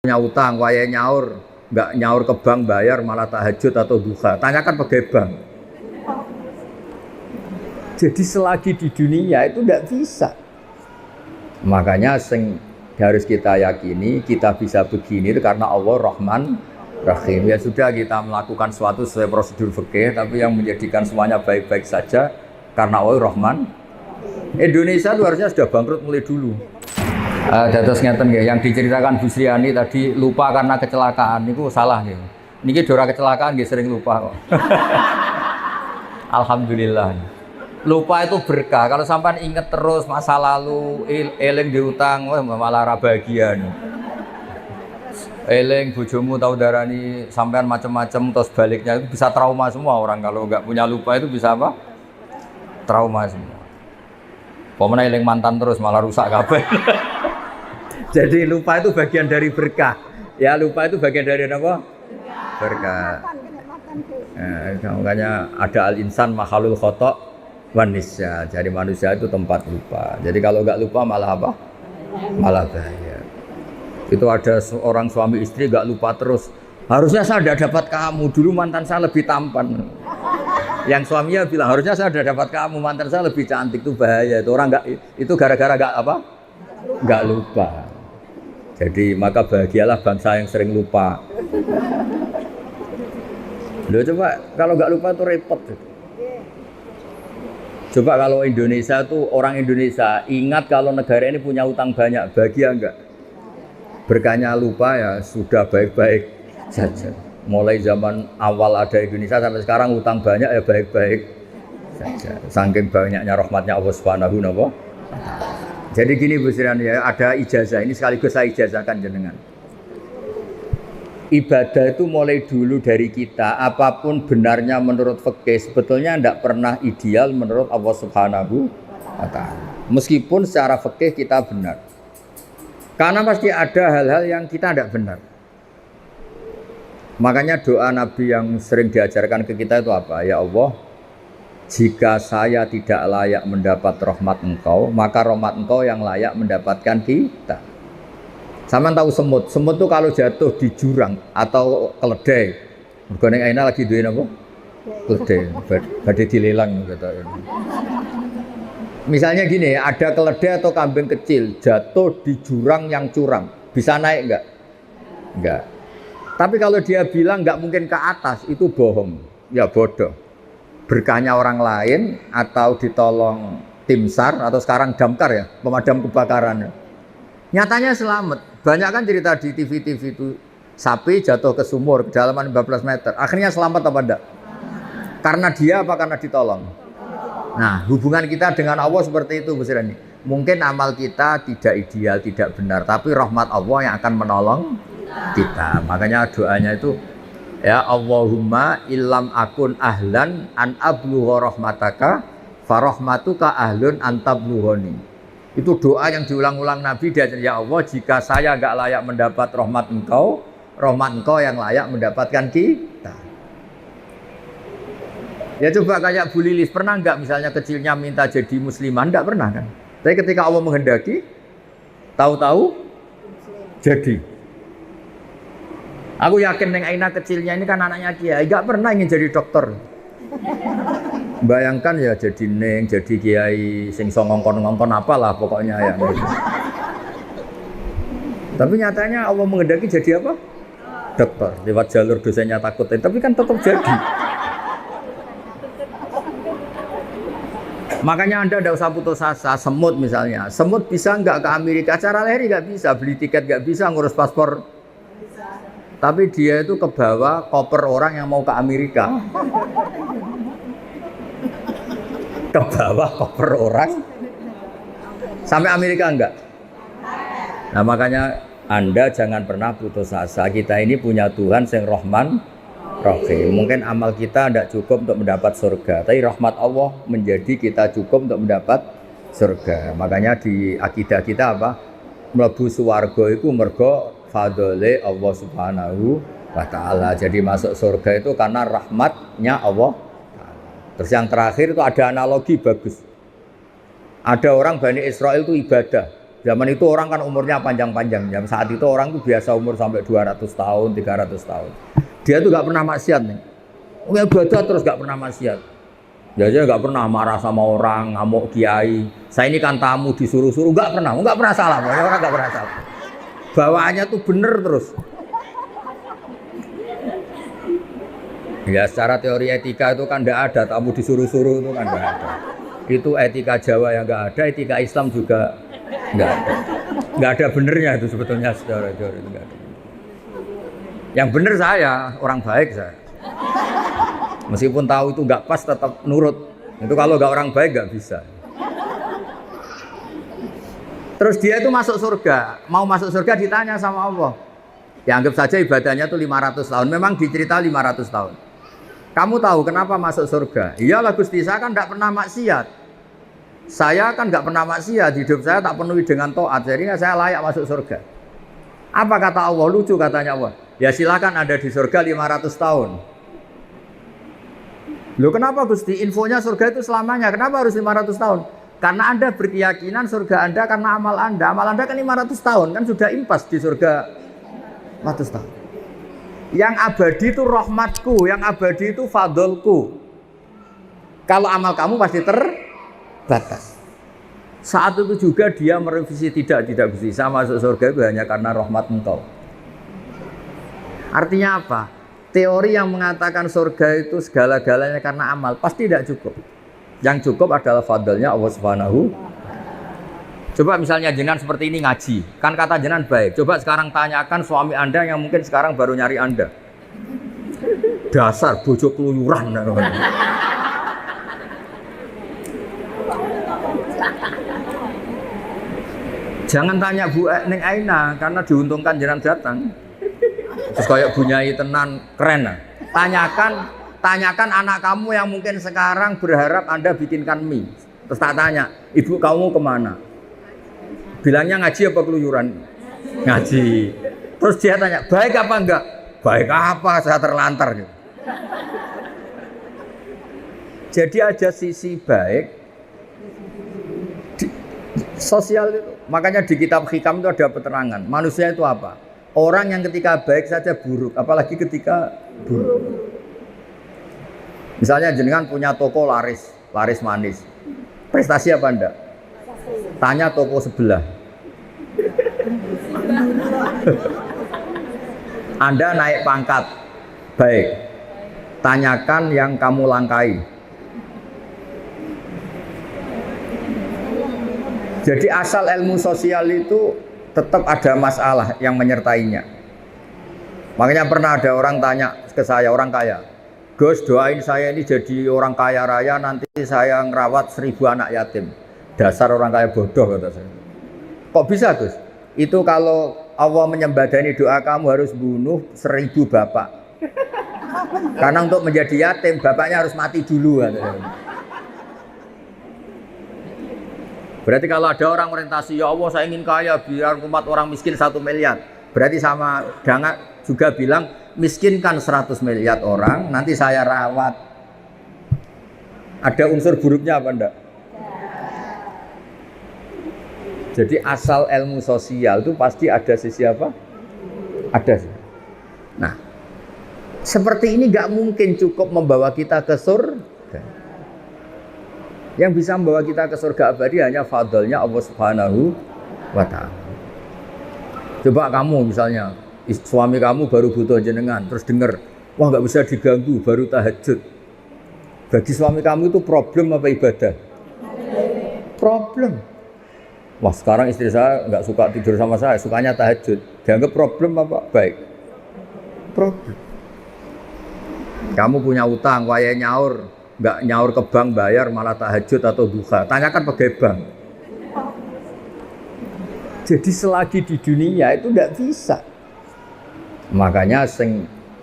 punya utang, waya nyaur, nggak nyaur ke bank bayar malah tahajud atau duha. Tanyakan pakai bank. Jadi selagi di dunia itu tidak bisa. Makanya harus kita yakini kita bisa begini karena Allah Rahman Rahim. Ya sudah kita melakukan suatu sesuai prosedur fikih, tapi yang menjadikan semuanya baik-baik saja karena Allah Rahman. Indonesia itu harusnya sudah bangkrut mulai dulu. Dados ngeten nggih, yang diceritakan Bu Sriani tadi lupa karena kecelakaan itu salah nggih. Niki dora kecelakaan nggih sering lupa kok. Alhamdulillah. Lupa itu berkah. Kalau sampai inget terus masa lalu, eling diutang, wah malah ra bahagia. Eling bojomu tahu darani sampean macam-macam terus baliknya itu bisa trauma semua orang kalau nggak punya lupa itu bisa apa? Trauma semua. Pokoknya eling mantan terus malah rusak kabeh. Jadi lupa itu bagian dari berkah. Ya lupa itu bagian dari apa? Berkah. Makanya ada al-insan makhluk khotok wanisya. Jadi manusia itu tempat lupa. Jadi kalau nggak lupa malah apa? Malah bahaya. Itu ada seorang suami istri nggak lupa terus. Harusnya saya sudah dapat kamu. Dulu mantan saya lebih tampan. Yang suaminya bilang harusnya saya sudah dapat kamu. Mantan saya lebih cantik. Itu bahaya. Itu orang nggak. Itu gara-gara nggak apa? Nggak lupa. Jadi maka bahagialah bangsa yang sering lupa. Loh coba kalau nggak lupa itu repot. Coba kalau Indonesia tuh orang Indonesia ingat kalau negara ini punya utang banyak, bahagia enggak? Berkahnya lupa ya sudah baik-baik saja. Mulai zaman awal ada Indonesia sampai sekarang utang banyak ya baik-baik saja. Saking banyaknya rahmatnya Allah Subhanahu wa ta'ala. Jadi gini Bu Sriani ya, ada ijazah ini sekaligus saya ijazahkan jenengan. Ibadah itu mulai dulu dari kita, apapun benarnya menurut fikih sebetulnya tidak pernah ideal menurut Allah Subhanahu wa ta'ala. Meskipun secara fikih kita benar. Karena pasti ada hal-hal yang kita tidak benar. Makanya doa Nabi yang sering diajarkan ke kita itu apa? Ya Allah, jika saya tidak layak mendapat rahmat Engkau, maka rahmat Engkau yang layak mendapatkan kita. Sama tahu semut, semut itu kalau jatuh di jurang atau keledai, mergoneng aina lagi duit apa? Keledai, badai dilelang gitu. Misalnya gini, ada keledai atau kambing kecil jatuh di jurang yang curam, bisa naik enggak? Enggak. Tapi kalau dia bilang enggak mungkin ke atas, itu bohong, ya bodoh. Berkahnya orang lain atau ditolong tim SAR atau sekarang damkar ya, pemadam kebakaran. Nyatanya selamat. Banyak kan cerita di TV-TV itu sapi jatuh ke sumur kedalaman 15 meter. Akhirnya selamat apa enggak? Karena dia apa karena ditolong? Nah, hubungan kita dengan Allah seperti itu Bu Sriani. Mungkin amal kita tidak ideal, tidak benar, tapi rahmat Allah yang akan menolong kita. Makanya doanya itu ya Allahumma illam akun ahlan an ablugha rahmataka farahmatuka ahlun an tablughani. Itu doa yang diulang-ulang Nabi dia ya Allah jika saya enggak layak mendapat rahmat Engkau yang layak mendapatkan kita. Ya coba kayak Bu Lilis pernah enggak misalnya kecilnya minta jadi muslimah? Enggak pernah kan? Tapi ketika Allah menghendaki tahu-tahu jadi. Aku yakin Neng Aina kecilnya ini kan anaknya Kiai, enggak pernah ingin jadi dokter. Bayangkan ya jadi Neng, jadi Kiai, sing ngongkon-ngongkon apalah pokoknya ya. Tapi nyatanya Allah menghendaki jadi apa? Dokter. Lewat jalur dosennya takut, tapi kan tetap jadi. Makanya Anda tidak usah putus asa. Semut misalnya, semut bisa nggak ke Amerika? Cara lahir nggak bisa, beli tiket nggak bisa, ngurus paspor. Tapi dia itu kebawa koper orang yang mau ke Amerika. Kebawa koper orang sampai Amerika enggak? Nah makanya Anda jangan pernah putus asa. Kita ini punya Tuhan yang Rahman Rahim. Mungkin amal kita tidak cukup untuk mendapat surga, tapi rahmat Allah menjadi kita cukup untuk mendapat surga. Makanya di akidah kita apa? Mlebu swarga itu mergo fadhole Allah Subhanahu wa ta'ala. Jadi masuk surga itu karena rahmatnya Allah. Terus yang terakhir itu ada analogi bagus. Ada orang Bani Israel itu ibadah. Zaman itu orang kan umurnya panjang-panjang. Jam saat itu orang tuh biasa umur sampai 200 tahun, 300 tahun. Dia tuh nggak pernah maksiat nih. Ibadah terus nggak pernah maksiat. Dia nggak pernah marah sama orang, ngamuk kiai. Saya ini kan tamu disuruh-suruh, nggak pernah salah. Orang nggak pernah salah. Bawaannya tuh bener terus. Ya secara teori etika itu kan tidak ada, tamu disuruh-suruh itu kan tidak ada. Itu etika Jawa yang nggak ada, etika Islam juga nggak ada benernya itu sebetulnya secara teori itu nggak ada. Yang bener saya, orang baik saya. Meskipun tahu itu nggak pas tetap nurut. Itu kalau nggak orang baik nggak bisa. Terus dia itu masuk surga, mau masuk surga ditanya sama Allah. Ya anggap saja ibadahnya itu 500 tahun, memang dicerita 500 tahun. Kamu tahu kenapa masuk surga? Iyalah Gusti, saya kan tidak pernah maksiat. Saya kan nggak pernah maksiat, hidup saya tak penuhi dengan taat, jadi saya layak masuk surga. Apa kata Allah? Lucu katanya Allah. Ya silakan ada di surga 500 tahun. Loh kenapa Gusti? Infonya surga itu selamanya. Kenapa harus 500 tahun? Karena Anda berkeyakinan surga Anda karena amal Anda. Amal Anda kan 500 tahun, kan sudah impas di surga 500 tahun. Yang abadi itu rahmatku, yang abadi itu fadlku. Kalau amal kamu pasti terbatas. Saat itu juga dia merevisi tidak bisa masuk surga itu hanya karena rahmat engkau. Artinya apa? Teori yang mengatakan surga itu segala-galanya karena amal pasti tidak cukup. Yang cukup adalah fadlnya Allah Subhanahu. Coba misalnya jenengan seperti ini ngaji, kan kata jenengan baik. Coba sekarang tanyakan suami Anda yang mungkin sekarang baru nyari Anda. Dasar bojo keluyuran. Jangan tanya Bu Neng Aina karena diuntungkan jenengan datang. Terus kayak bunyai tenan keren lah. Tanyakan anak kamu yang mungkin sekarang berharap Anda bikinkan mie. Terus tak tanya, ibu kamu kemana? Bilangnya ngaji apa keluyuran? Ngaji. Terus dia tanya, baik apa enggak? Baik apa? Saya terlantar gitu. Jadi ada sisi baik sosial itu. Makanya di kitab Hikam itu ada keterangan. Manusia itu apa? Orang yang ketika baik saja buruk, apalagi ketika buruk. Misalnya jenengan punya toko laris manis. Prestasi apa enggak? Tanya toko sebelah. Anda naik pangkat. Baik. Tanyakan yang kamu langkai. Jadi asal ilmu sosial itu tetap ada masalah yang menyertainya. Makanya pernah ada orang tanya ke saya, orang kaya, Gus doain saya ini jadi orang kaya raya, nanti saya ngerawat 1000 anak yatim. Dasar orang kaya bodoh kata saya. Kok bisa Gus? Itu kalau Allah menyembadani doa kamu harus bunuh 1000 bapak. Karena untuk menjadi yatim bapaknya harus mati dulu kata saya. Berarti kalau ada orang orientasi, ya Allah saya ingin kaya biar umat orang miskin 1 miliar. Berarti sama jangan juga bilang miskinkan 100 miliar orang, nanti saya rawat. Ada unsur buruknya apa enggak? Jadi asal ilmu sosial itu pasti ada sisi apa? Ada sih. Nah, seperti ini nggak mungkin cukup membawa kita ke surga. Yang bisa membawa kita ke surga abadi hanya fadlnya Allah Subhanahu wa ta'ala. Coba kamu misalnya suami kamu baru butuh jenengan, terus dengar, wah nggak bisa diganggu, baru tahajud. Bagi suami kamu itu problem apa ibadah? Problem. Wah sekarang istri saya nggak suka tidur sama saya, sukanya tahajud. Dianggap problem apa? Baik. Problem. Kamu punya utang, waya nyaur, nggak nyaur ke bank bayar malah tahajud atau duha. Tanyakan pegawai bank. Jadi selagi di dunia itu tidak bisa. Makanya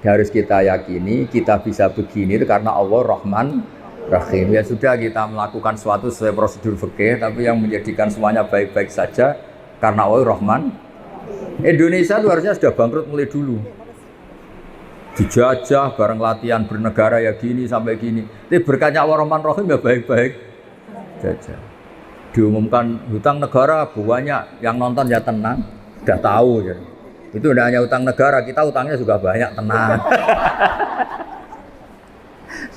harus kita yakini kita bisa begini itu karena Allah Rahman Rahim. Ya sudah kita melakukan suatu sesuai prosedur fikih, tapi yang menjadikan semuanya baik-baik saja karena Allah Rahman. Indonesia itu harusnya sudah bangkrut mulai dulu. Dijajah bareng latihan bernegara ya gini sampai gini. Tapi berkatnya Allah Rahman Rahim ya baik-baik saja. diumumkan hutang negara banyak, yang nonton ya tenang, udah tahu ya. Itu udah hanya hutang negara, kita hutangnya juga banyak, tenang.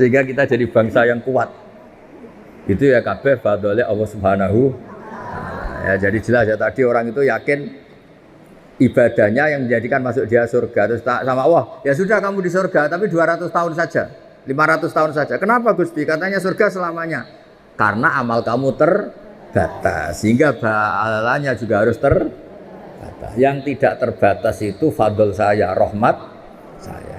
Sehingga kita jadi bangsa yang kuat. Itu ya kabeh fadhole Allah Subhanahu. Ya, jadi jelas ya tadi orang itu yakin ibadahnya yang menjadikan masuk dia surga. Terus sama Allah, ya sudah kamu di surga tapi 200 tahun saja, 500 tahun saja. Kenapa Gusti? Katanya surga selamanya. Karena amal kamu terbatas, sehingga pahalanya juga harus terbatas. Yang tidak terbatas itu fadl saya, rahmat saya.